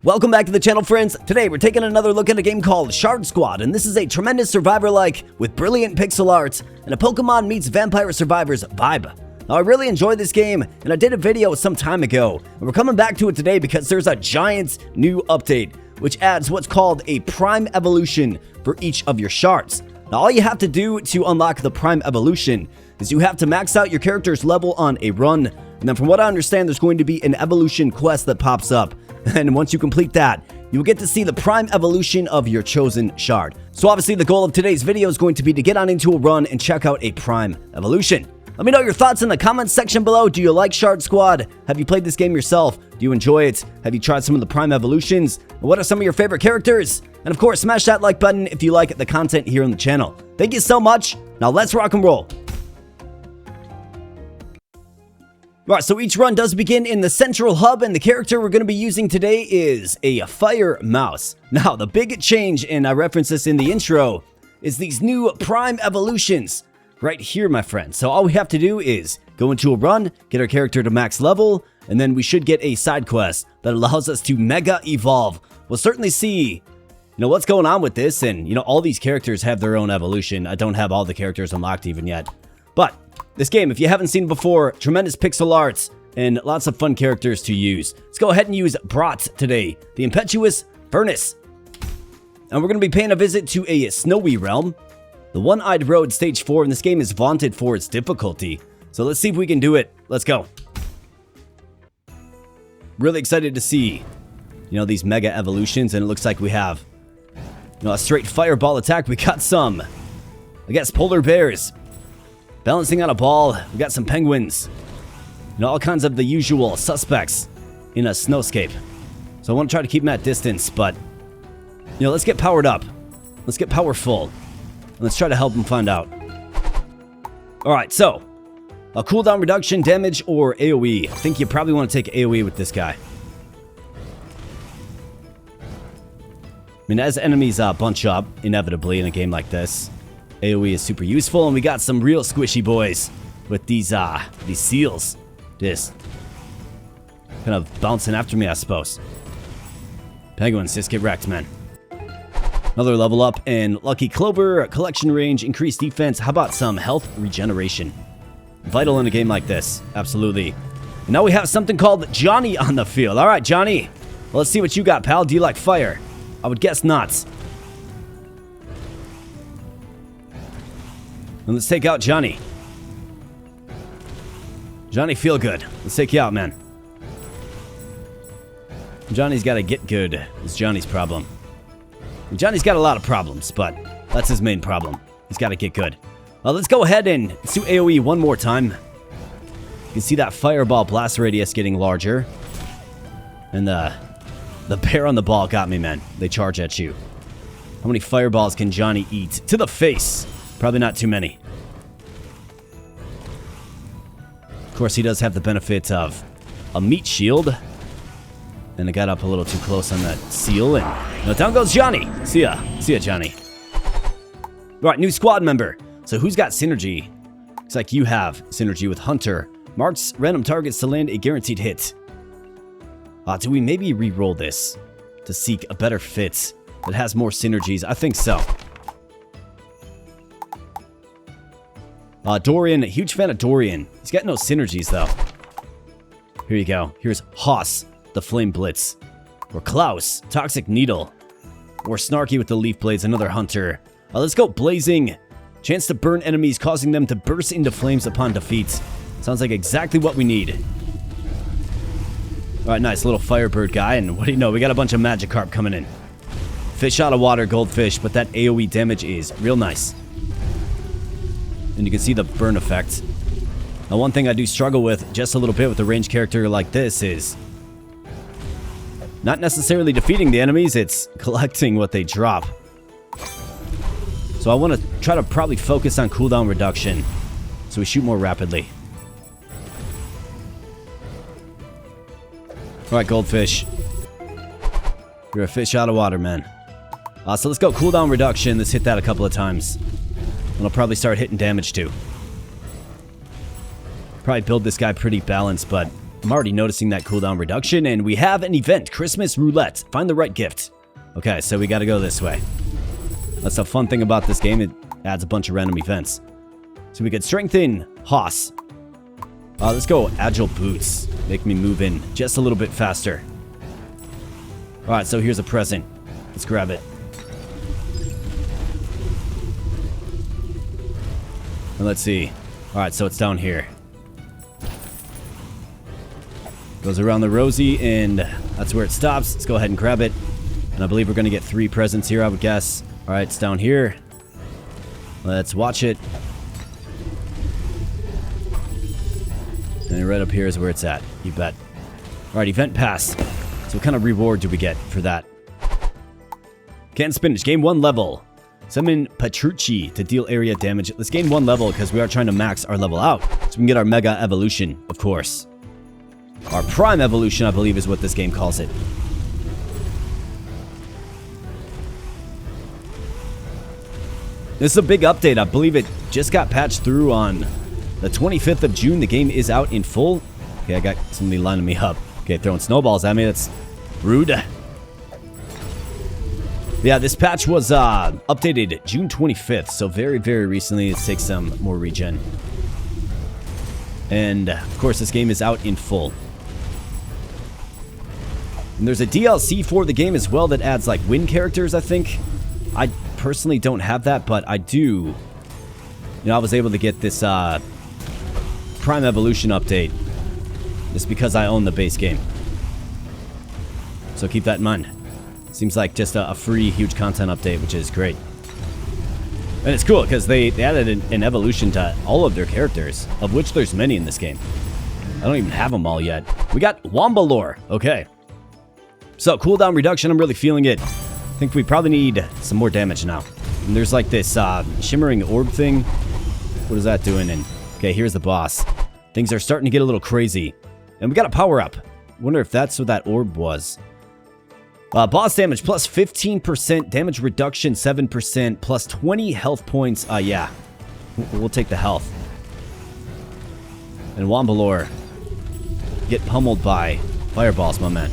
Welcome back to the channel, friends. Today we're taking another look at a game called Shards, and this is a tremendous survivor-like with brilliant pixel art and a Pokemon meets Vampire Survivors vibe. Now, I really enjoyed this game, and I did a video some time ago, and we're coming back to it today because there's a giant new update, which adds what's called a Prime Evolution for each of your shards. Now, all you have to do to unlock the Prime Evolution is you have to max out your character's level on a run, and then from what I understand, there's going to be an evolution quest that pops up. And once you complete that, you'll get to see the prime evolution of your chosen shard. So obviously the goal of today's video is going to be to get on into a run and check out a prime evolution. Let me know your thoughts in the comments section below. Do you like Shard Squad? Have you played this game yourself? Do you enjoy it? Have you tried some of the prime evolutions? What are some of your favorite characters? And of course, smash that like button if you like the content here on the channel. Thank you so much. Now let's rock and roll. Alright, so each run does begin in the central hub, and the character we're going to be using today is a fire mouse. Now, the big change, and I referenced this in the intro, is these new prime evolutions right here, my friends. So all we have to do is go into a run, get our character to max level, and then we should get a side quest that allows us to mega evolve. We'll certainly see, what's going on with this, and, all these characters have their own evolution. I don't have all the characters unlocked even yet. But this game, if you haven't seen it before, tremendous pixel arts and lots of fun characters to use. Let's go ahead and use Brat today, the Impetuous Furnace. And we're going to be paying a visit to a snowy realm. The One-Eyed Road Stage 4, and this game is vaunted for its difficulty. So let's see if we can do it. Let's go. Really excited to see, these mega evolutions, and it looks like we have, a straight fireball attack. We got some, I guess, polar bears balancing on a ball. We got some penguins. All kinds of the usual suspects in a snowscape. So I want to try to keep them at distance, but, let's get powered up. Let's get powerful. And let's try to help them find out. Alright, so, a cooldown reduction, damage, or AoE. I think you probably want to take AoE with this guy. As enemies bunch up, inevitably, in a game like this, AoE is super useful, and we got some real squishy boys with these seals. Just kind of bouncing after me, I suppose. Penguins, just get wrecked, man. Another level up, and Lucky Clover, collection range, increased defense. How about some health regeneration? Vital in a game like this, absolutely. And now we have something called Johnny on the field. All right, Johnny, well, let's see what you got, pal. Do you like fire? I would guess not. And let's take out Johnny. Johnny, feel good. Let's take you out, man. Johnny's got to get good. It's Johnny's problem. Johnny's got a lot of problems, but that's his main problem. He's got to get good. Well, let's go ahead and do AoE one more time. You can see that fireball blast radius getting larger. And the bear on the ball got me, man. They charge at you. How many fireballs can Johnny eat? To the face. Probably not too many. Of course, he does have the benefit of a meat shield. And I got up a little too close on that seal, and down goes Johnny. See ya. See ya, Johnny. Alright, new squad member. So who's got synergy? Looks like you have synergy with Hunter. Marks random targets to land a guaranteed hit. Do we maybe re-roll this to seek a better fit that has more synergies? I think so. Dorian, huge fan of Dorian. He's got no synergies, though. Here you go. Here's Haas, the Flame Blitz. Or Klaus, Toxic Needle. Or Snarky with the Leaf Blades, another Hunter. Let's go Blazing. Chance to burn enemies, causing them to burst into flames upon defeat. Sounds like exactly what we need. Alright, nice little Firebird guy. And what do you know? We got a bunch of Magikarp coming in. Fish out of water, goldfish, but that AoE damage is real nice. And you can see the burn effect. Now, one thing I do struggle with just a little bit with a ranged character like this is not necessarily defeating the enemies, it's collecting what they drop. So I want to try to probably focus on cooldown reduction so we shoot more rapidly. Alright, goldfish. You're a fish out of water, man. So let's go cooldown reduction. Let's hit that a couple of times. And I'll probably start hitting damage too. Probably build this guy pretty balanced, but I'm already noticing that cooldown reduction, and we have an event, Christmas Roulette. Find the right gift. Okay, so we gotta go this way. That's the fun thing about this game. It adds a bunch of random events. So we could strengthen Haas. Let's go Agile Boots. Make me move in just a little bit faster. Alright, so here's a present. Let's grab it. And let's see. Alright, so it's down here. Goes around the rosy, and that's where it stops. Let's go ahead and grab it. And I believe we're going to get 3 presents here, I would guess. Alright, it's down here. Let's watch it. And right up here is where it's at. You bet. Alright, event pass. So what kind of reward do we get for that? Canned spinach. Gain 1 level. Summon Petrucci to deal area damage. Let's gain 1 level because we are trying to max our level out. So we can get our mega evolution, of course. Our prime evolution, I believe, is what this game calls it. This is a big update. I believe it just got patched through on the 25th of June. The game is out in full. Okay, I got somebody lining me up. Okay, throwing snowballs at me. That's rude. Yeah, this patch was updated June 25th, so very, very recently. Let's take some more regen. And, of course, this game is out in full. And there's a DLC for the game as well that adds, like, win characters, I think. I personally don't have that, but I do. You know, I was able to get this Prime Evolution update just because I own the base game. So keep that in mind. Seems like just a free, huge content update, which is great. And it's cool because they added an evolution to all of their characters, of which there's many in this game. I don't even have them all yet. We got Wombalore. Okay. So, cooldown reduction, I'm really feeling it. I think we probably need some more damage now. And there's like this shimmering orb thing. What is that doing? And okay, here's the boss. Things are starting to get a little crazy. And we got a power up. Wonder if that's what that orb was. Boss damage plus 15%, damage reduction 7%, plus 20 health points. Yeah, we'll take the health. And Wombalore, get pummeled by fireballs, my man.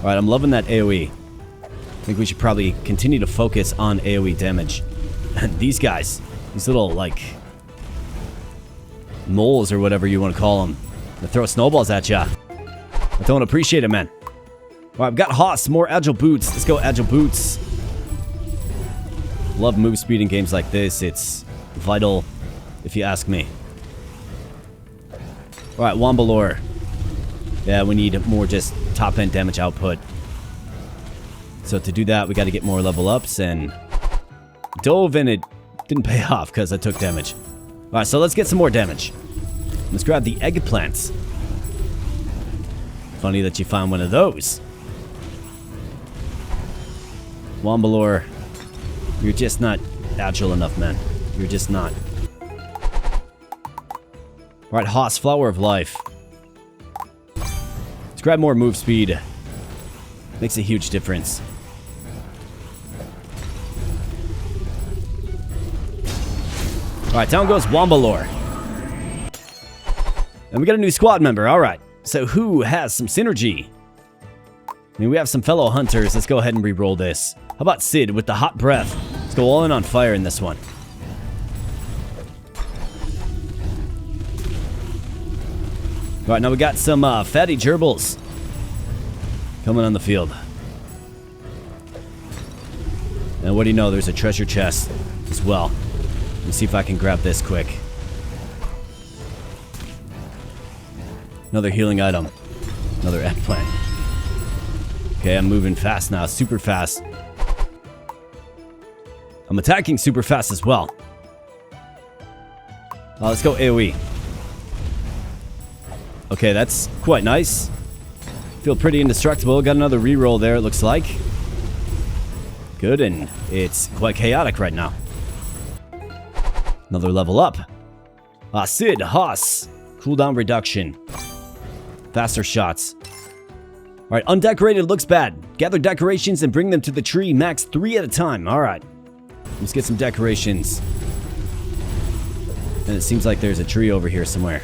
Alright, I'm loving that AoE. I think we should probably continue to focus on AoE damage. And these guys, these little, like, moles or whatever you want to call them, they throw snowballs at ya. I don't appreciate it, man. Alright, I've got Haas, more Agile Boots. Let's go Agile Boots. Love move speed in games like this. It's vital, if you ask me. Alright, Wombalore. Yeah, we need more just top-end damage output. So to do that, we got to get more level ups, and dove, and it didn't pay off because I took damage. Alright, so let's get some more damage. Let's grab the eggplants. Funny that you find one of those. Wombalore, you're just not agile enough, man. You're just not. Alright, Haas, Flower of Life. Let's grab more move speed. Makes a huge difference. Alright, down goes Wombalore. And we got a new squad member, alright. So who has some synergy? I mean, we have some fellow hunters. Let's go ahead and re-roll this. How about Sid with the hot breath? Let's go all in on fire in this one. Alright, now we got some fatty gerbils coming on the field. And what do you know? There's a treasure chest as well. Let me see if I can grab this quick. Another healing item. Another eggplant. Okay, I'm moving fast now. Super fast. I'm attacking super fast as well. Let's go AoE. Okay, that's quite nice. Feel pretty indestructible. Got another reroll there, it looks like. Good, and it's quite chaotic right now. Another level up. Sid, Haas. Cooldown reduction. Faster shots. Alright, undecorated looks bad. Gather decorations and bring them to the tree. Max 3 at a time. Alright. Let's get some decorations. And it seems like there's a tree over here somewhere.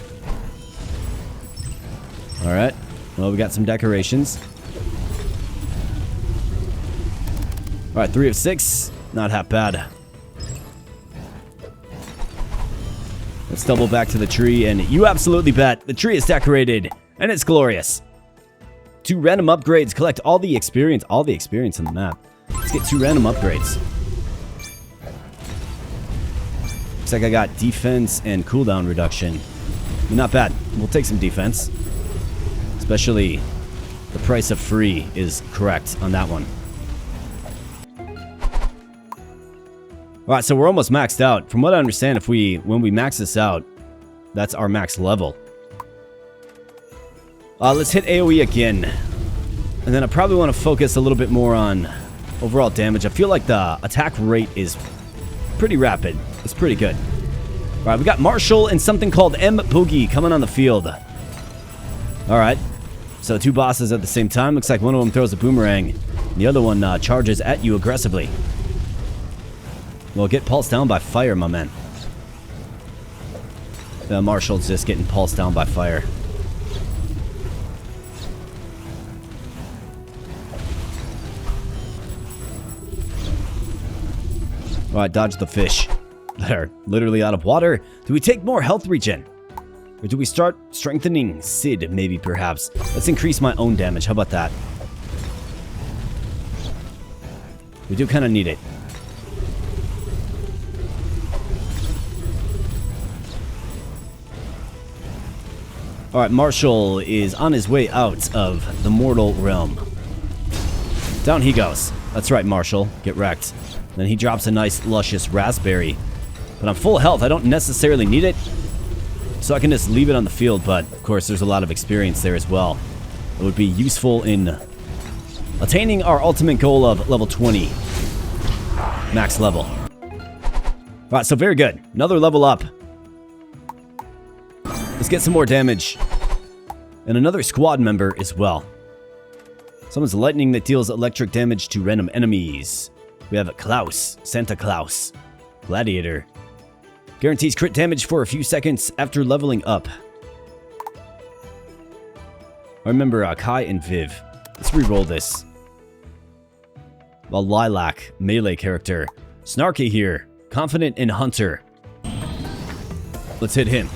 Alright. Well, we got some decorations. Alright, 3 of 6. Not half bad. Let's double back to the tree, and you absolutely bet the tree is decorated, and it's glorious. 2 random upgrades. Collect all the experience on the map. Let's get 2 random upgrades. Looks like I got defense and cooldown reduction. Not bad. We'll take some defense. Especially the price of free is correct on that one. Alright, so we're almost maxed out. From what I understand, when we max this out, that's our max level. Let's hit AoE again. And then I probably want to focus a little bit more on overall damage. I feel like the attack rate is pretty rapid. It's pretty good. Alright, we got Marshall and something called M. Boogie coming on the field. Alright. So 2 bosses at the same time. Looks like one of them throws a boomerang. And the other one charges at you aggressively. Well, get pulsed down by fire, my man. Marshall's just getting pulsed down by fire. Alright, dodge the fish. They're literally out of water. Do we take more health regen? Or do we start strengthening Sid, maybe, perhaps? Let's increase my own damage. How about that? We do kind of need it. Alright, Marshall is on his way out of the mortal realm. Down he goes. That's right, Marshall. Get wrecked. Then he drops a nice, luscious raspberry. But I'm full health. I don't necessarily need it. So I can just leave it on the field, but of course there's a lot of experience there as well. It would be useful in attaining our ultimate goal of level 20. Max level. Alright, so very good. Another level up. Let's get some more damage. And another squad member as well. Someone's lightning that deals electric damage to random enemies. We have Klaus, Santa Claus, Gladiator. Guarantees crit damage for a few seconds after leveling up. I remember Kai and Viv. Let's re-roll this. Well, Lilac, melee character. Snarky here, confident in Hunter. Let's hit him.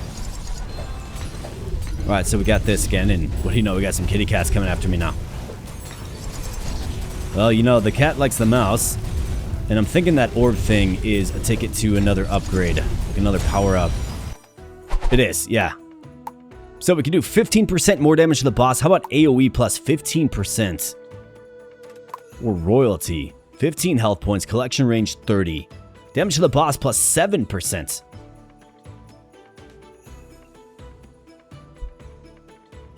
Alright, so we got this again, and what do you know, we got some kitty cats coming after me now. Well, you know, the cat likes the mouse, and I'm thinking that orb thing is a ticket to another upgrade, like another power-up. It is, yeah. So we can do 15% more damage to the boss. How about AoE plus 15%? Or royalty. 15 health points, collection range 30. Damage to the boss plus 7%.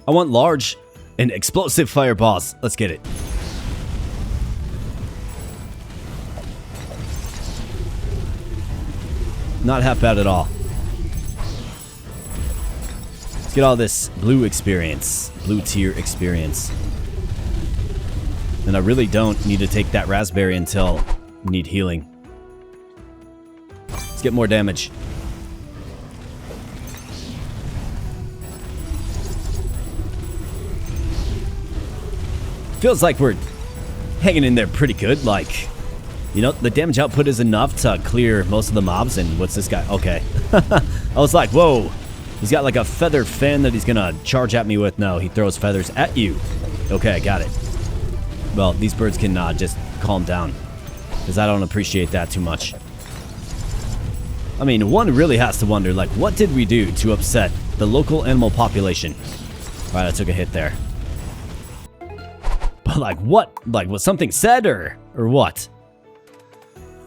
I want large and explosive fireballs. Let's get it. Not half bad at all. Let's get all this blue experience. Blue tier experience. And I really don't need to take that raspberry until I need healing. Let's get more damage. Feels like we're hanging in there pretty good. Like, you know, the damage output is enough to clear most of the mobs. And what's this guy? Okay. I was like, whoa. He's got like a feather fan that he's gonna charge at me with. No, he throws feathers at you. Okay, got it. Well, these birds can just calm down, because I don't appreciate that too much. I mean, one really has to wonder, like, what did we do to upset the local animal population? Alright, I took a hit there. But like, what? Like, was something said or what?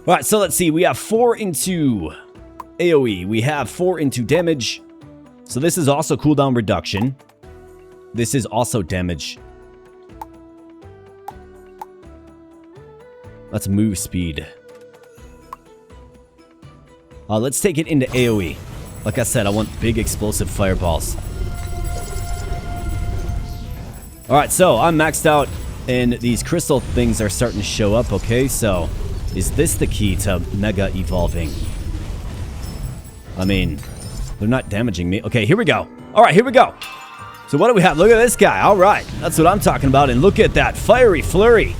Alright, so let's see. We have 4 into AoE. We have 4 into damage. So this is also cooldown reduction. This is also damage. That's move speed. Let's take it into AoE. Like I said, I want big explosive fireballs. Alright, so I'm maxed out and these crystal things are starting to show up. Okay, so is this the key to mega evolving? I mean, They're not damaging me. Okay, here we go. All right, here we go. So what do we have? Look at this guy. All right, that's what I'm talking about. And look at that fiery flurry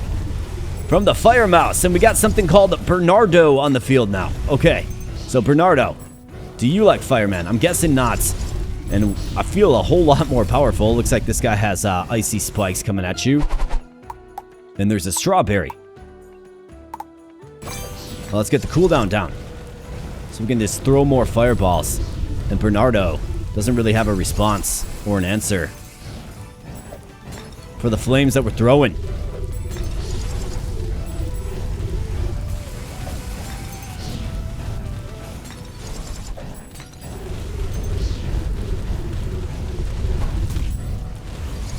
from the fire mouse. And we got something called Bernardo on the field now. Okay, so Bernardo, do you like fireman? I'm guessing not. And I feel a whole lot more powerful. Looks like this guy has icy spikes coming at you. Then there's a strawberry. Well, let's get the cooldown down. So we can just throw more fireballs. And Bernardo doesn't really have a response or an answer for the flames that we're throwing.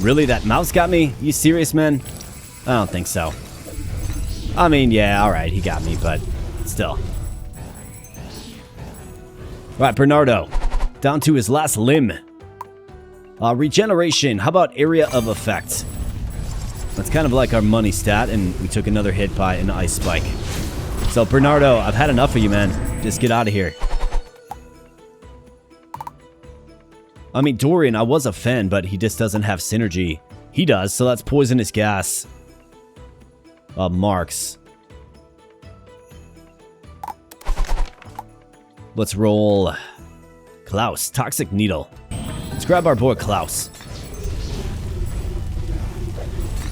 Really? That mouse got me? You serious, man? I don't think so. I mean, yeah, alright, he got me, but still. Alright, Bernardo. Down to his last limb. Regeneration. How about area of effect? That's kind of like our money stat, and we took another hit by an ice spike. So, Bernardo, I've had enough of you, man. Just get out of here. I mean, Dorian, I was a fan, but he just doesn't have synergy. He does, so that's poisonous gas. Marks. Let's roll Klaus. Toxic Needle. Let's grab our boy Klaus.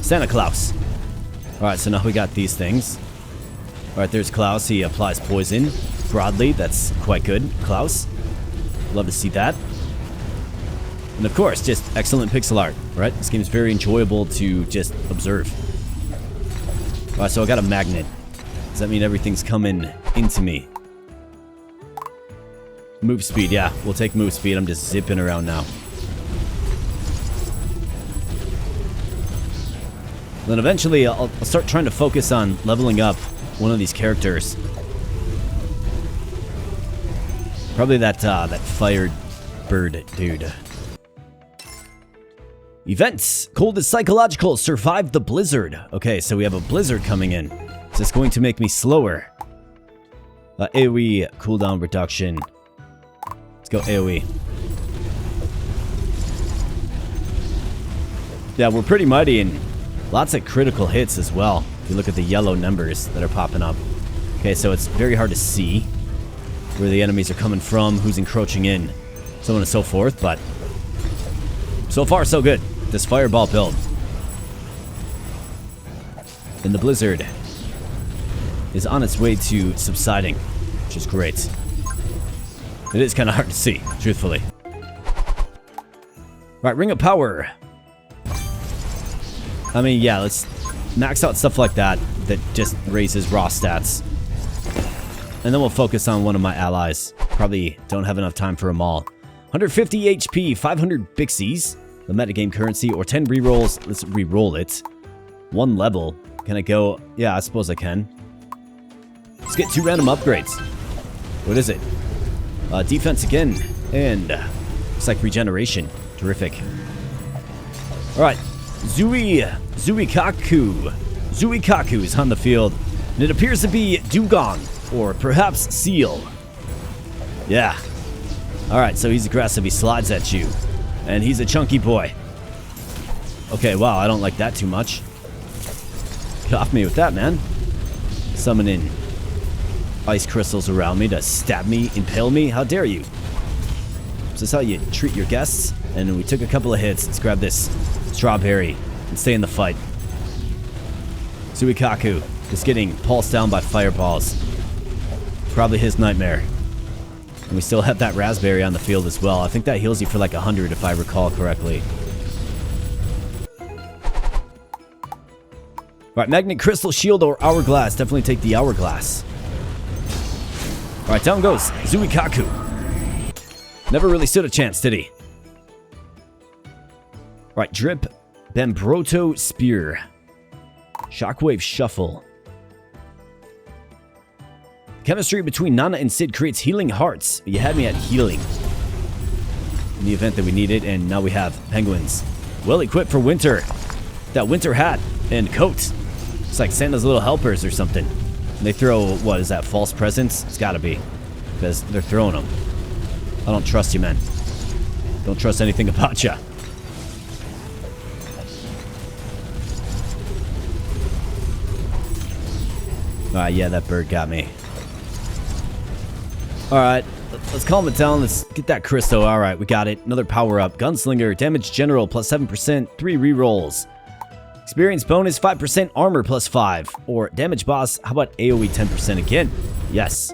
Santa Claus. Alright, so now we got these things. Alright, there's Klaus. He applies poison broadly. That's quite good. Klaus. Love to see that. And of course, just excellent pixel art, right? This game is very enjoyable to just observe. Alright, so I got a magnet. Does that mean everything's coming into me? Move speed, yeah. We'll take move speed. I'm just zipping around now. Then eventually, I'll start trying to focus on leveling up one of these characters. Probably that fired bird dude. Events. Cold is psychological. Survive the blizzard. Okay, so we have a blizzard coming in. Is this going to make me slower? AoE cooldown reduction. Let's go AoE. Yeah, we're pretty mighty and lots of critical hits as well. If you look at the yellow numbers that are popping up. Okay, so it's very hard to see where the enemies are coming from, who's encroaching in, so on and so forth, but so far so good. This fireball build. And the blizzard is on its way to subsiding, which is great. It is kind of hard to see, truthfully. Right, Ring of Power. I mean, yeah, let's max out stuff like that just raises raw stats. And then we'll focus on one of my allies. Probably don't have enough time for them all. 150 HP, 500 Bixies, the metagame currency, or 10 rerolls. Let's reroll it. 1 level. Can I go? Yeah, I suppose I can. Let's get 2 random upgrades. What is it? Defense again. And looks like regeneration. Terrific. Alright. Zuikaku. Zuikaku is on the field. And it appears to be Dugong. Or perhaps Seal. Yeah. Alright, so he's aggressive. He slides at you. And he's a chunky boy. Okay, wow, I don't like that too much. Get off me with that, man. Summoning ice crystals around me to stab me, impale me. How dare you? Is this how you treat your guests? And we took a couple of hits. Let's grab this strawberry and stay in the fight. Suikaku is getting pulsed down by fireballs. Probably his nightmare. And we still have that raspberry on the field as well. I think that heals you for like 100 if I recall correctly. Alright, Magnet Crystal Shield or Hourglass. Definitely take the Hourglass. Alright, down goes Zuikaku. Never really stood a chance, did he? Alright, Drip, Bambroto Spear. Shockwave Shuffle. Chemistry between Nana and Sid creates healing hearts. You had me at healing in the event that we need it, and now we have penguins. Well equipped for winter. That winter hat and coat. It's like Santa's little helpers or something. And they throw, what is that, false presents? It's gotta be, because they're throwing them. I don't trust you, man. Don't trust anything about you. Alright, yeah, that bird got me. Alright, let's calm it down. Let's get that crystal. Alright, we got it. Another power-up. Gunslinger, damage general, plus 7%, 3 rerolls. Experience bonus, 5%, armor, plus 5. Or damage boss, how about AoE 10% again? Yes.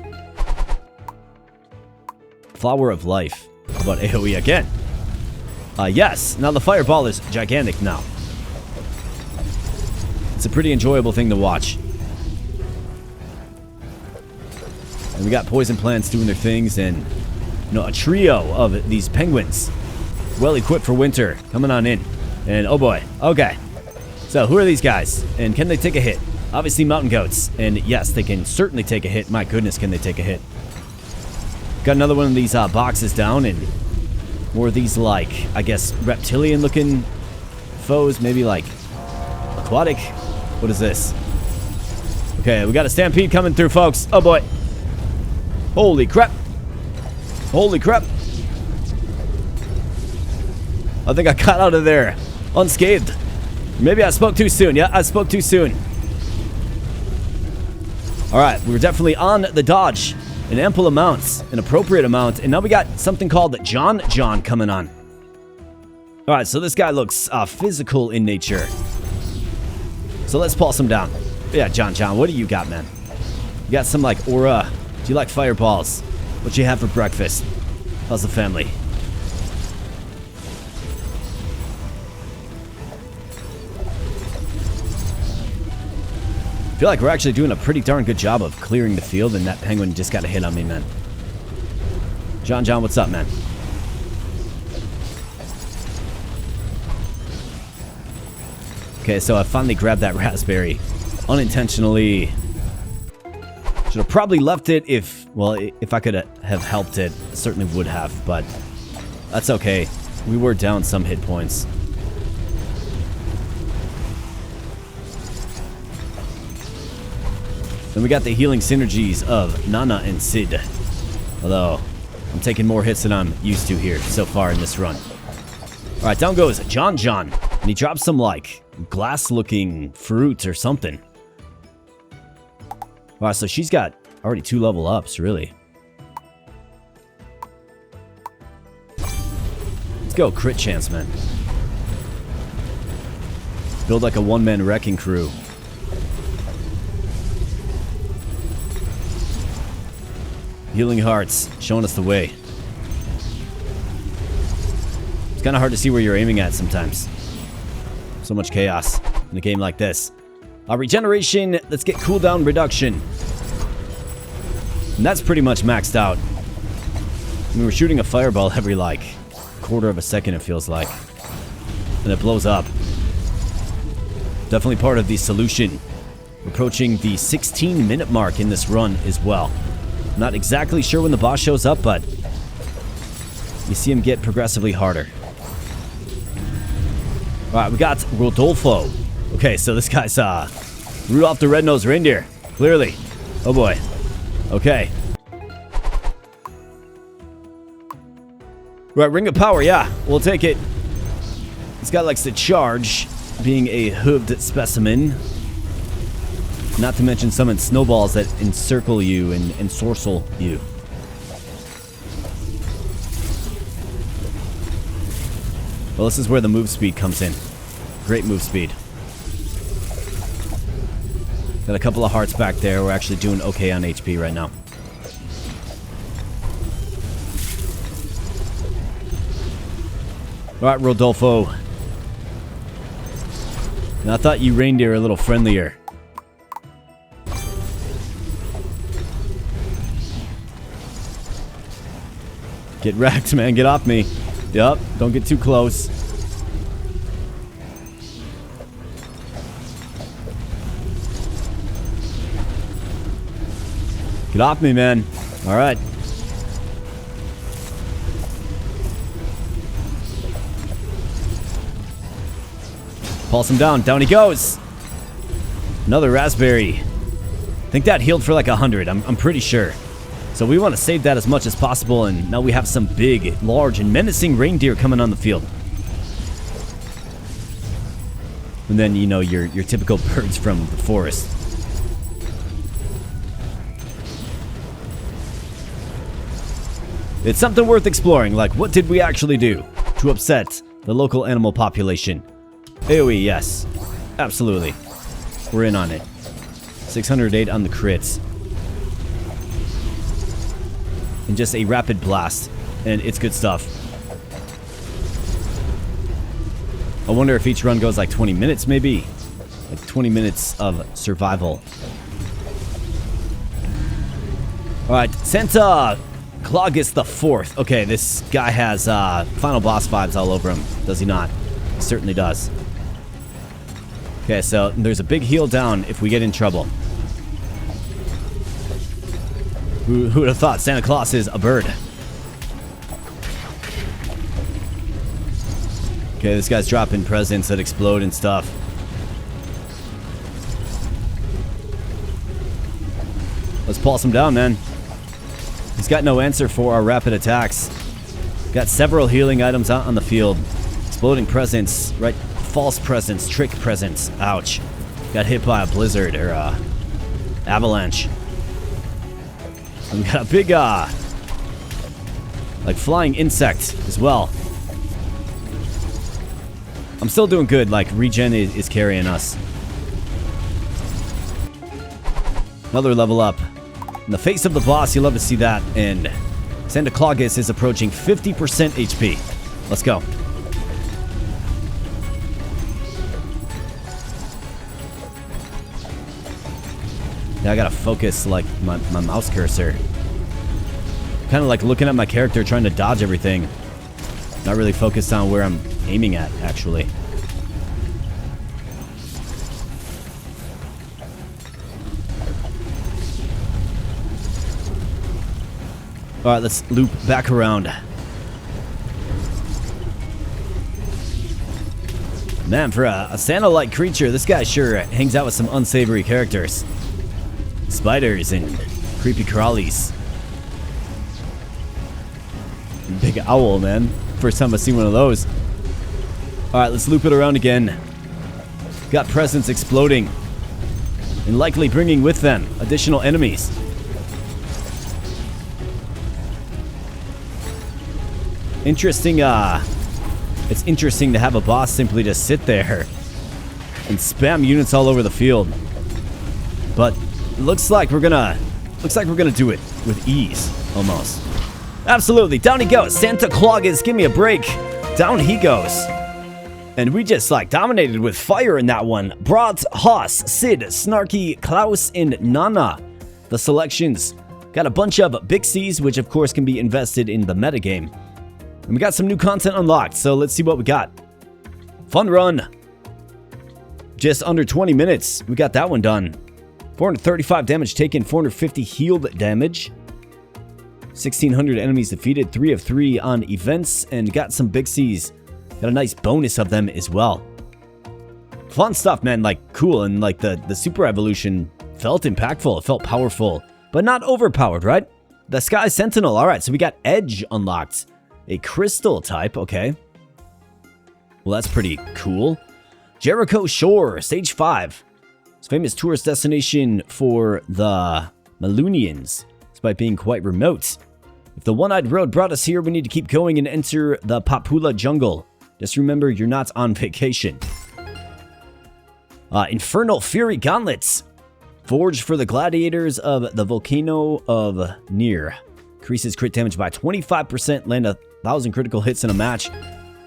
Flower of Life. How about AoE again? Yes. Now the fireball is gigantic now. It's a pretty enjoyable thing to watch. And we got poison plants doing their things, and a trio of these penguins, well equipped for winter, coming on in. And oh boy, okay. So who are these guys, and can they take a hit? Obviously mountain goats, and yes, they can certainly take a hit. My goodness, can they take a hit? Got another one of these boxes down, and more of these, like, I guess, reptilian-looking foes, maybe like aquatic. What is this? Okay, we got a stampede coming through, folks. Oh boy. Holy crap. Holy crap. I think I got out of there unscathed. Maybe I spoke too soon. Yeah, I spoke too soon. Alright, we were definitely on the dodge in ample amounts, an appropriate amount, and now we got something called John coming on. Alright, so this guy looks physical in nature. So let's pulse him down. Yeah, John, what do you got, man? You got some, like, aura. Do you like fireballs? What you have for breakfast? How's the family? I feel like we're actually doing a pretty darn good job of clearing the field, and that penguin just got a hit on me, man. John, what's up, man? Okay, so I finally grabbed that raspberry. Unintentionally. Should have probably left it if I could have helped it. Certainly would have, but that's okay. We were down some hit points. Then we got the healing synergies of Nana and Sid. Although, I'm taking more hits than I'm used to here so far in this run. Alright, down goes John. And he drops some, like, glass-looking fruit or something. Wow, so she's got already 2 level ups, really. Let's go, crit chance, man. Build like a one-man wrecking crew. Healing hearts, showing us the way. It's kind of hard to see where you're aiming at sometimes. So much chaos in a game like this. Regeneration, let's get cooldown reduction. And that's pretty much maxed out. I mean, we're shooting a fireball every, like, quarter of a second, it feels like. And it blows up. Definitely part of the solution. We're approaching the 16-minute mark in this run as well. I'm not exactly sure when the boss shows up, but you see him get progressively harder. Alright, we got Rodolfo. Okay, so this guy's Rudolph the Red-Nosed Reindeer. Clearly. Oh boy. Okay. Right, Ring of Power, yeah. We'll take it. This guy likes to charge, being a hooved specimen. Not to mention summon snowballs that encircle you and ensorcel you. Well, this is where the move speed comes in. Great move speed. Got a couple of hearts back there. We're actually doing okay on HP right now. Alright, Rodolfo. Now, I thought you reindeer a little friendlier. Get wrecked, man. Get off me. Yup, don't get too close. Get off me, man. Alright. Pulse him down. Down he goes. Another raspberry. I think that healed for like 100. I'm pretty sure. So we want to save that as much as possible, and now we have some big, large, and menacing reindeer coming on the field. And then, you know, your typical birds from the forest. It's something worth exploring, like what did we actually do to upset the local animal population? AoE, yes. Absolutely. We're in on it. 608 on the crits. And just a rapid blast. And it's good stuff. I wonder if each run goes like 20 minutes, maybe? Like 20 minutes of survival. Alright, Santa Claugus the Fourth. Okay, this guy has final boss vibes all over him. Does he not? He certainly does. Okay, so there's a big heal down if we get in trouble. Who would have thought Santa Claus is a bird? Okay, this guy's dropping presents that explode and stuff. Let's pulse him down, man. He's got no answer for our rapid attacks. Got several healing items out on the field. Exploding presents, right? False presents, trick presents. Ouch. Got hit by a blizzard or avalanche. And we got a big, like flying insect as well. I'm still doing good, like regen is carrying us. Another level up. In the face of the boss, you love to see that, and Santa Claugus is approaching 50% HP. Let's go. Now I gotta focus like my mouse cursor. Kind of like looking at my character, trying to dodge everything. Not really focused on where I'm aiming at, actually. Alright, let's loop back around. Man, for a Santa-like creature, this guy sure hangs out with some unsavory characters. Spiders and creepy crawlies. Big owl, man. First time I've seen one of those. Alright, let's loop it around again. Got presents exploding. And likely bringing with them additional enemies. Interesting, it's interesting to have a boss simply just sit there and spam units all over the field. But looks like we're gonna do it with ease, almost. Absolutely, down he goes. Santa Claugus, give me a break. Down he goes. And we just like dominated with fire in that one. Brat, Haas, Sid, Snarky, Klaus, and Nana. The selections. Got a bunch of Bixies, which of course can be invested in the metagame. And we got some new content unlocked, so let's see what we got. Fun run. Just under 20 minutes. We got that one done. 435 damage taken, 450 healed damage. 1,600 enemies defeated, 3 of 3 on events, and got some Bixies. Got a nice bonus of them as well. Fun stuff, man. Like, cool, and like the super evolution felt impactful. It felt powerful, but not overpowered, right? The Sky Sentinel. All right, so we got Edge unlocked. A crystal type, okay. Well, that's pretty cool. Jericho Shore, stage 5. It's a famous tourist destination for the Malunians, despite being quite remote. If the one-eyed road brought us here, we need to keep going and enter the Papula jungle. Just remember, you're not on vacation. Infernal Fury Gauntlets. Forged for the gladiators of the Volcano of Near. Increases crit damage by 25%, land 1,000 critical hits in a match.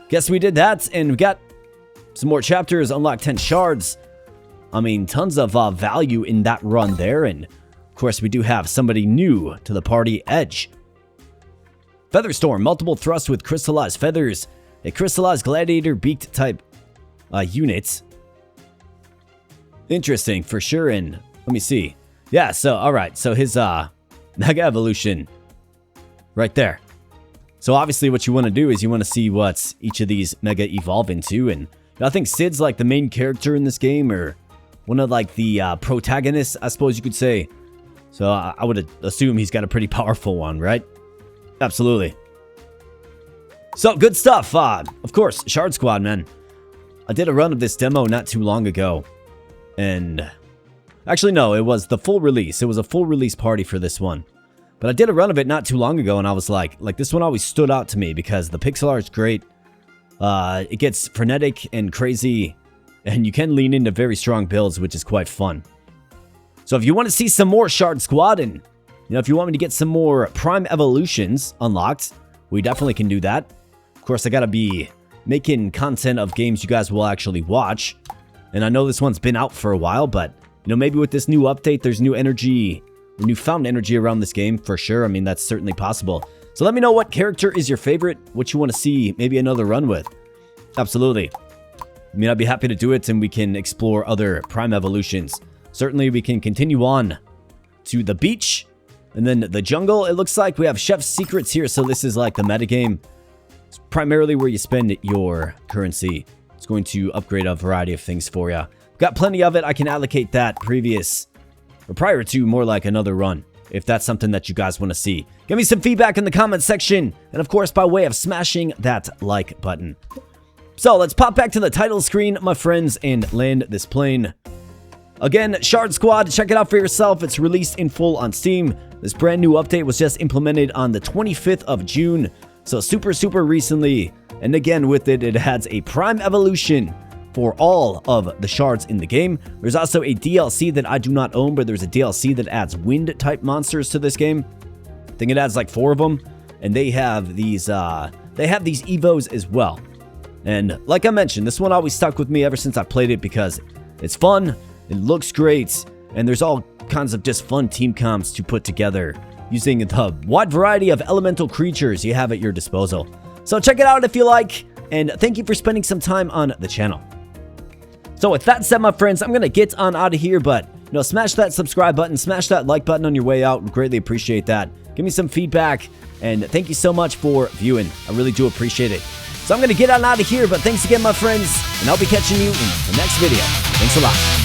Guess we did that, and we got some more chapters, unlocked 10 shards. I mean, tons of value in that run there, and of course we do have somebody new to the party, Edge. Featherstorm, multiple thrusts with crystallized feathers. A crystallized gladiator beaked type unit. Interesting, for sure, and let me see. Yeah, so, alright, so his Mega Evolution right there. So obviously what you want to do is you want to see what each of these Mega evolve into, and I think Sid's like the main character in this game, or one of like the protagonists, I suppose you could say. So I would assume he's got a pretty powerful one, right? Absolutely. So, good stuff. Of course, Shard Squad, man. I did a run of this demo not too long ago. And actually, no, it was the full release. It was a full release party for this one. But I did a run of it not too long ago, and I was like this one always stood out to me because the pixel art's great. It gets frenetic and crazy, and you can lean into very strong builds, which is quite fun. So if you want to see some more Shard Squad, and if you want me to get some more Prime Evolutions unlocked, we definitely can do that. Of course, I gotta be making content of games you guys will actually watch. And I know this one's been out for a while, but maybe with this new update, there's new energy, newfound energy around this game for sure. I mean, that's certainly possible. So let me know what character is your favorite, what you want to see maybe another run with. Absolutely. I mean, I'd be happy to do it, and we can explore other Prime Evolutions. Certainly, we can continue on to the beach, and then the jungle. It looks like we have Chef's Secrets here, so this is like the metagame. It's primarily where you spend your currency. It's going to upgrade a variety of things for you. Got plenty of it. I can allocate that prior to more like another run, if that's something that you guys want to see. Give me some feedback in the comment section, and of course, by way of smashing that like button. So let's pop back to the title screen, my friends, and land this plane. Again, Shard Squad, check it out for yourself. It's released in full on Steam. This brand new update was just implemented on the 25th of June, so super recently. And again, with it, it adds a Prime Evolution for all of the shards in the game. There's also a DLC that I do not own, but there's a DLC that adds wind-type monsters to this game. I think it adds like 4 of them, and they have these Evos as well. And like I mentioned, this one always stuck with me ever since I played it because it's fun, it looks great, and there's all kinds of just fun team comps to put together using the wide variety of elemental creatures you have at your disposal. So check it out if you like, and thank you for spending some time on the channel. So with that said, my friends, I'm going to get on out of here, but smash that subscribe button, smash that like button on your way out. We'd greatly appreciate that. Give me some feedback, and thank you so much for viewing. I really do appreciate it. So I'm going to get on out of here, but thanks again, my friends, and I'll be catching you in the next video. Thanks a lot.